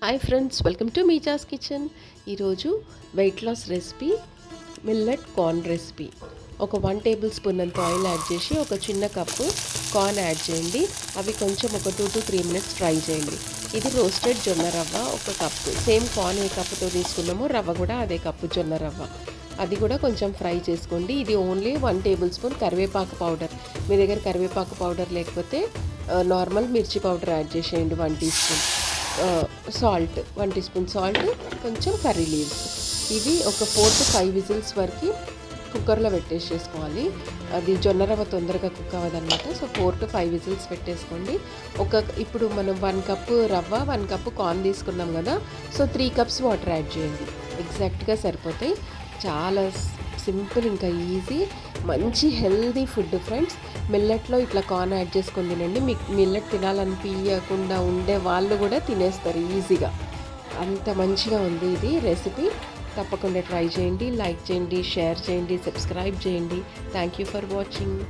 Hi friends, welcome to మీజాస్ kitchen. ఈరోజు weight loss recipe millet corn recipe. ఒక 1 tablespoon అంత oil add చేసి ఒక చిన్న కప్పు కార్న్ యాడ్ చేయండి. అవి కొంచెం ఒక 2 to 3 మినిట్స్ ఫ్రై చేయండి. ఇది రోస్టెడ్ జొన్న రవ్వ ఒక కప్పు. సేమ్ కార్న్ ఏ కప్పుతో తీసుకున్నామో రవ్వ కూడా అదే కప్పు జొన్న రవ్వ. అది కూడా కొంచెం ఫ్రై చేసుకోండి. ఇది ఓన్లీ 1 టేబుల్ స్పూన్ కరివేపాకు పౌడర్. మీ దగ్గర కరివేపాకు పౌడర్ లేకపోతే నార్మల్ మిర్చి పౌడర్ యాడ్ చేసేయండి 1 teaspoon. Salt 1 teaspoon salt, కొంచెం కర్రీ లీవ్స్. ఇవి ఒక 4 to 5 విజిల్స్ వరకు కుక్కర్లో పెట్టేసుకోవాలి. అది జొన్న రవ్వ తొందరగా కుక్ అవ్వదన్నమాట. సో 4 to 5 విజిల్స్ పెట్టేసుకోండి. ఇప్పుడు మనం 1 కప్పు రవ్వ 1 కప్పు కార్న్ తీసుకున్నాం కదా, సో 3 కప్స్ వాటర్ యాడ్ చేయండి. ఎగ్జాక్ట్గా సరిపోతాయి. చాలా సింపుల్, ఇంకా ఈజీ, మంచి హెల్దీ ఫుడ్ ఫ్రెండ్స్. మిల్లెట్లో ఇట్లా కార్న్ యాడ్ చేసుకొని తినండి. మీకు మిల్లెట్ తినాలనిపించకుండా ఉండే వాళ్ళు కూడా తినేస్తారు ఈజీగా. అంత మంచిగా ఉంది ఇది రెసిపీ. తప్పకుండా ట్రై చేయండి, లైక్ చేయండి, షేర్ చేయండి, సబ్స్క్రైబ్ చేయండి. Thank you for watching.